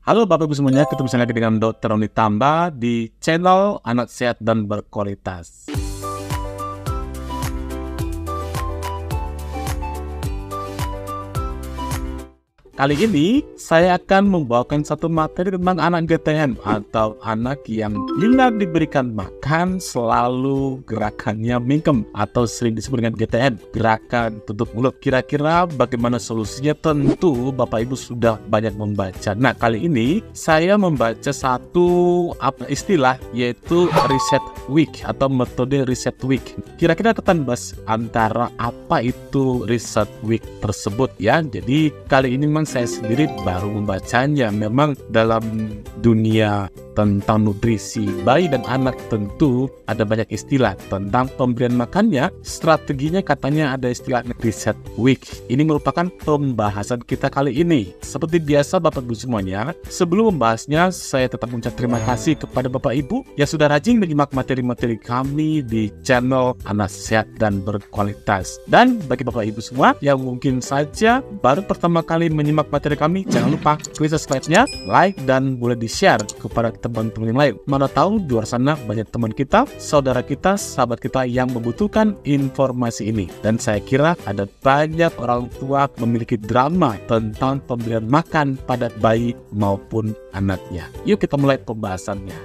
Halo Bapak Ibu semuanya, ketemu lagi dengan Dr. Roni Tamba di channel Anak Sehat dan Berkualitas. Kali ini saya akan membawakan satu materi tentang anak GTM atau anak yang bila diberikan makan selalu gerakannya mingkem atau sering disebut dengan GTM, gerakan tutup mulut. Kira-kira bagaimana solusinya? Tentu Bapak Ibu sudah banyak membaca. Nah, kali ini saya membaca satu istilah, yaitu reset week atau metode reset week. Kira-kira kita bahas antara apa itu reset week tersebut ya. Jadi kali ini saya sendiri baru membacanya. Memang dalam dunia tentang nutrisi bayi dan anak tentu ada banyak istilah tentang pemberian makannya. Strateginya katanya ada istilah reset week. Ini merupakan pembahasan kita kali ini. Seperti biasa Bapak Ibu semuanya, sebelum membahasnya saya tetap mengucapkan terima kasih kepada Bapak Ibu yang sudah rajin menyimak materi-materi kami di channel Anak Sehat dan Berkualitas. Dan bagi Bapak Ibu semua yang mungkin saja baru pertama kali menyimak materi kami, jangan lupa klik subscribe-nya, like, dan boleh di-share kepada teman-teman yang lain. Mana tahu di luar sana banyak teman kita, saudara kita, sahabat kita yang membutuhkan informasi ini. Dan saya kira ada banyak orang tua memiliki drama tentang pemberian makan pada bayi maupun anaknya. Yuk kita mulai pembahasannya.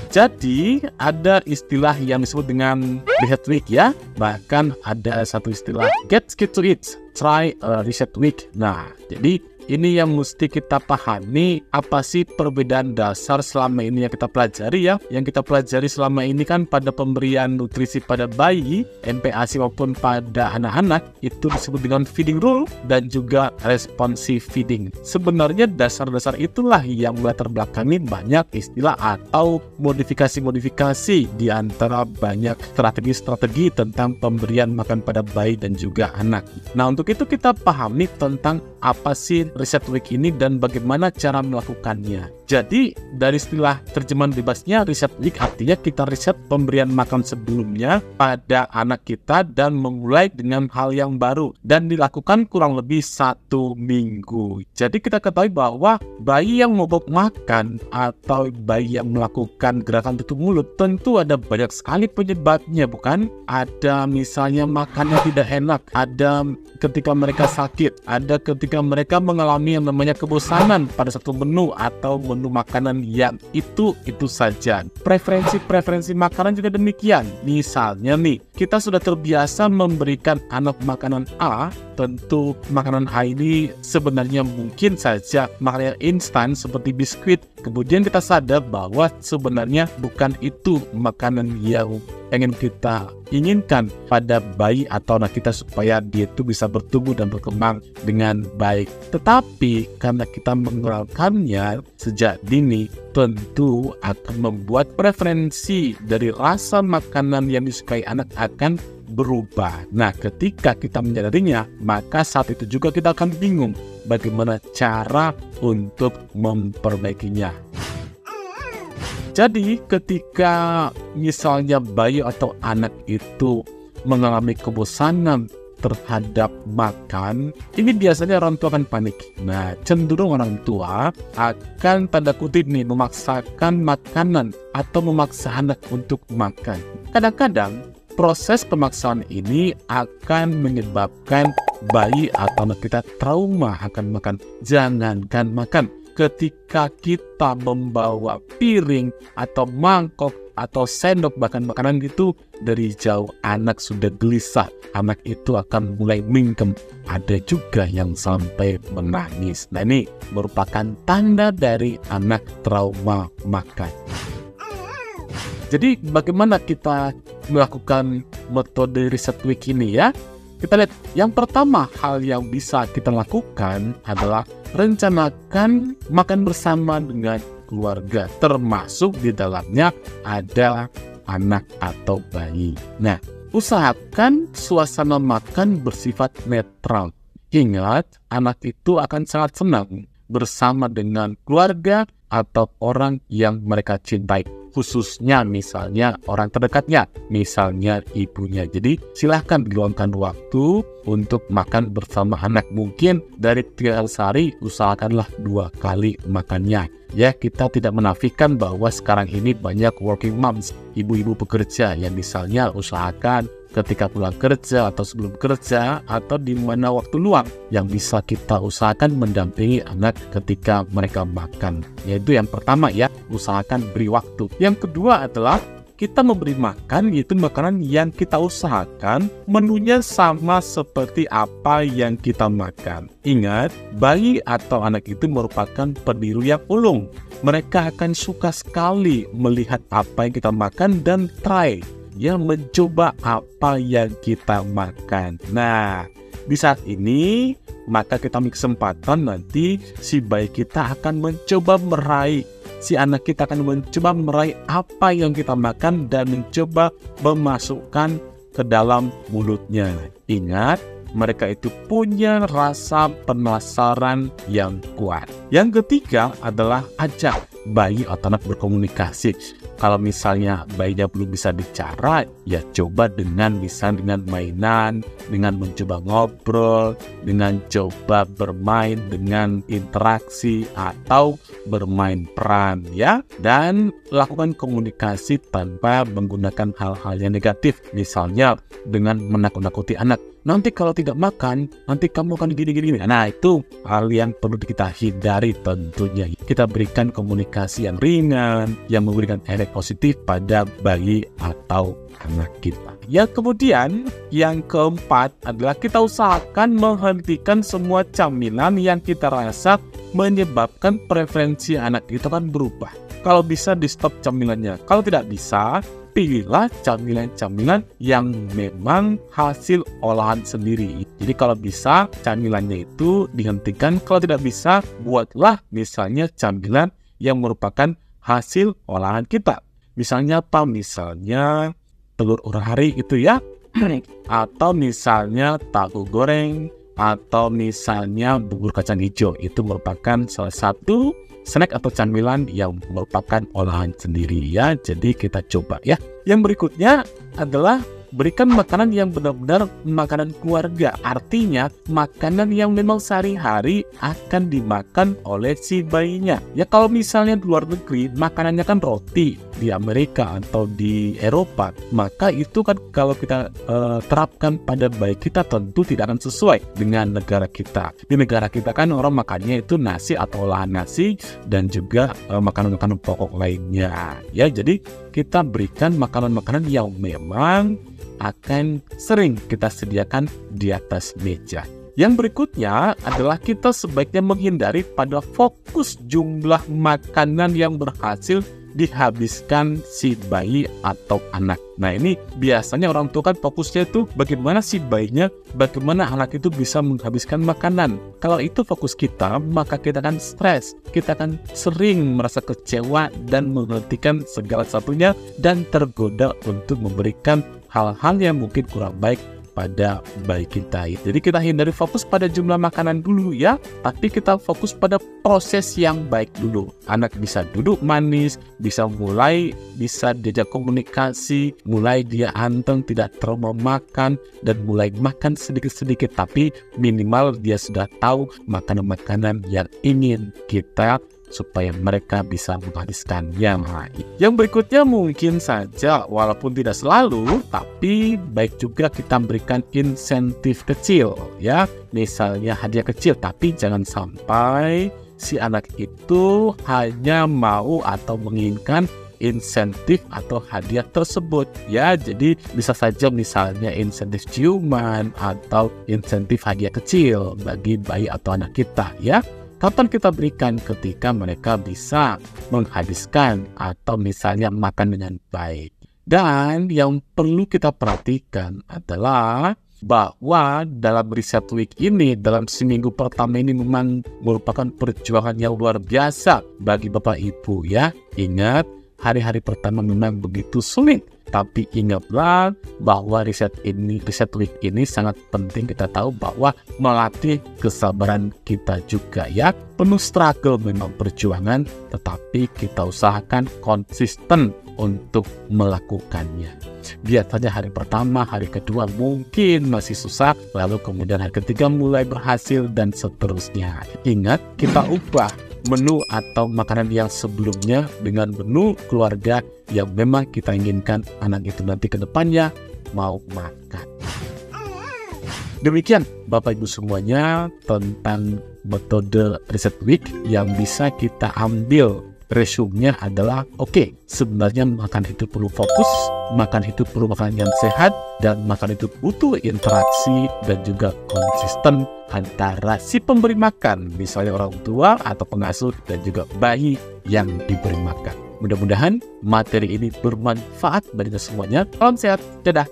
Jadi ada istilah yang disebut dengan reset week ya. Bahkan ada satu istilah get skip to it, try a reset week. Nah, jadi ini yang mesti kita pahami, apa sih perbedaan dasar selama ini yang kita pelajari ya. Yang kita pelajari selama ini kan pada pemberian nutrisi pada bayi, MPASI maupun pada anak-anak, itu disebut dengan feeding rule dan juga responsive feeding. Sebenarnya dasar-dasar itulah yang melatar belakangi banyak istilah atau modifikasi-modifikasi di antara banyak strategi-strategi tentang pemberian makan pada bayi dan juga anak. Nah, untuk itu kita pahami tentang apa sih reset week ini dan bagaimana cara melakukannya. Jadi dari istilah terjemahan bebasnya, reset week artinya kita reset pemberian makan sebelumnya pada anak kita dan memulai dengan hal yang baru dan dilakukan kurang lebih 1 minggu. Jadi kita ketahui bahwa bayi yang mogok makan atau bayi yang melakukan gerakan tutup mulut tentu ada banyak sekali penyebabnya, bukan? Ada misalnya makannya tidak enak, ada ketika mereka sakit, ada ketika mereka mengalami yang namanya kebosanan pada satu menu atau menu makanan yang itu saja. Preferensi makanan juga demikian. Misalnya nih, kita sudah terbiasa memberikan anak makanan A, tentu makanan A ini sebenarnya mungkin saja makanan instan seperti biskuit. Kemudian kita sadar bahwa sebenarnya bukan itu makanan yang ingin kita inginkan pada bayi atau anak kita supaya dia itu bisa bertumbuh dan berkembang dengan baik. Tetapi karena kita mengenalkannya sejak dini, tentu akan membuat preferensi dari rasa makanan yang disukai anak akan berubah. Nah, ketika kita menyadarinya, maka saat itu juga kita akan bingung bagaimana cara untuk memperbaikinya. Jadi ketika misalnya bayi atau anak itu mengalami kebosanan terhadap makan, ini biasanya orang tua akan panik. Nah, cenderung orang tua akan tanda kutip nih memaksakan makanan atau memaksa anak untuk makan. Kadang-kadang proses pemaksaan ini akan menyebabkan bayi atau anak kita trauma akan makan. Jangankan makan, ketika kita membawa piring atau mangkok atau sendok bahkan makanan itu dari jauh, anak sudah gelisah, anak itu akan mulai mingkem. Ada juga yang sampai menangis. Nah, ini merupakan tanda dari anak trauma makan. Jadi bagaimana kita melakukan metode reset week ini ya? Kita lihat, yang pertama hal yang bisa kita lakukan adalah rencanakan makan bersama dengan keluarga, termasuk di dalamnya ada anak atau bayi. Nah, usahakan suasana makan bersifat netral. Ingat, anak itu akan sangat senang bersama dengan keluarga atau orang yang mereka cintai, khususnya misalnya orang terdekatnya, misalnya ibunya. Jadi silahkan diluangkan waktu untuk makan bersama anak. Mungkin dari 3 kali sehari usahakanlah 2 kali makannya. Ya, kita tidak menafikan bahwa sekarang ini banyak working moms, ibu-ibu pekerja yang misalnya usahakan ketika pulang kerja atau sebelum kerja atau di mana waktu luang yang bisa kita usahakan mendampingi anak ketika mereka makan. Yaitu yang pertama ya, usahakan beri waktu. Yang kedua adalah kita memberi makan, yaitu makanan yang kita usahakan menunya sama seperti apa yang kita makan. Ingat, bayi atau anak itu merupakan peniru yang ulung. Mereka akan suka sekali melihat apa yang kita makan dan try, ya, mencoba apa yang kita makan. Nah, di saat ini maka kita ambil kesempatan, nanti si bayi kita akan mencoba meraih, si anak kita akan mencoba meraih apa yang kita makan dan mencoba memasukkan ke dalam mulutnya. Ingat, mereka itu punya rasa penasaran yang kuat. Yang ketiga adalah ajak bayi atau anak berkomunikasi. Kalau misalnya bayinya belum bisa bicara, ya coba dengan mainan, dengan mencoba ngobrol, dengan coba bermain, dengan interaksi atau bermain peran, ya. Dan lakukan komunikasi tanpa menggunakan hal-hal yang negatif. Misalnya dengan menakut-nakuti anak. Nanti kalau tidak makan, nanti kamu akan gini-gini. Nah, itu hal yang perlu kita hindari tentunya. Kita berikan komunikasi yang ringan, yang memberikan efek positif pada bayi atau anak kita. Ya, kemudian yang keempat adalah kita usahakan menghentikan semua camilan yang kita rasa menyebabkan preferensi anak itu kan berubah. Kalau bisa di stop camilannya. Kalau tidak bisa, pilihlah camilan-camilan yang memang hasil olahan sendiri. Jadi kalau bisa camilannya itu dihentikan, kalau tidak bisa buatlah misalnya camilan yang merupakan hasil olahan kita. Misalnya apa? Misalnya telur urahari itu ya, atau misalnya tahu goreng, atau misalnya bubur kacang hijau. Itu merupakan salah satu snack atau camilan yang merupakan olahan sendiri ya. Jadi kita coba ya. Yang berikutnya adalah berikan makanan yang benar-benar makanan keluarga. Artinya makanan yang memang sehari-hari akan dimakan oleh si bayinya. Ya, kalau misalnya di luar negeri makanannya kan roti, di Amerika atau di Eropa, maka itu kan kalau kita terapkan pada bayi kita tentu tidak akan sesuai dengan negara kita. Di negara kita kan orang makannya itu nasi atau olahan nasi dan juga makanan-makanan pokok lainnya. Ya, jadi kita berikan makanan-makanan yang memang akan sering kita sediakan di atas meja. Yang berikutnya adalah kita sebaiknya menghindari pada fokus jumlah makanan yang berhasil dihabiskan si bayi atau anak. Nah, ini biasanya orang tua kan fokusnya itu bagaimana si bayinya, bagaimana anak itu bisa menghabiskan makanan. Kalau itu fokus kita, maka kita akan stres, kita akan sering merasa kecewa dan menghentikan segala satunya dan tergoda untuk memberikan hal-hal yang mungkin kurang baik pada bayi kita. Jadi kita hindari fokus pada jumlah makanan dulu ya, tapi kita fokus pada proses yang baik dulu. Anak bisa duduk manis, bisa diajak komunikasi, mulai dia anteng, tidak terlalu makan, dan mulai makan sedikit-sedikit, tapi minimal dia sudah tahu makanan-makanan yang ingin kita supaya mereka bisa menghabiskannya. Yang berikutnya mungkin saja, walaupun tidak selalu, tapi baik juga kita berikan insentif kecil ya, misalnya hadiah kecil, tapi jangan sampai si anak itu hanya mau atau menginginkan insentif atau hadiah tersebut ya. Jadi bisa saja misalnya insentif ciuman atau insentif hadiah kecil bagi bayi atau anak kita ya. Kapan kita berikan? Ketika mereka bisa menghabiskan atau misalnya makan dengan baik. Dan yang perlu kita perhatikan adalah bahwa dalam riset week ini, dalam seminggu pertama ini memang merupakan perjuangan yang luar biasa bagi Bapak Ibu ya. Ingat, hari-hari pertama memang begitu sulit. Tapi ingatlah bahwa reset week ini sangat penting kita tahu bahwa melatih kesabaran kita juga ya. Penuh struggle memang perjuangan, tetapi kita usahakan konsisten untuk melakukannya. Biasanya hari pertama, hari kedua mungkin masih susah, lalu kemudian hari ketiga mulai berhasil dan seterusnya. Ingat, kita ubah menu atau makanan yang sebelumnya dengan menu keluarga yang memang kita inginkan anak itu nanti ke depannya mau makan. Demikian Bapak Ibu semuanya tentang metode reset week yang bisa kita ambil. Resumenya adalah sebenarnya makan itu perlu fokus, makan itu perlu makanan yang sehat, dan makan itu butuh interaksi dan juga konsisten antara si pemberi makan, misalnya orang tua atau pengasuh dan juga bayi yang diberi makan. Mudah-mudahan materi ini bermanfaat bagi kita semuanya. Salam sehat, dadah.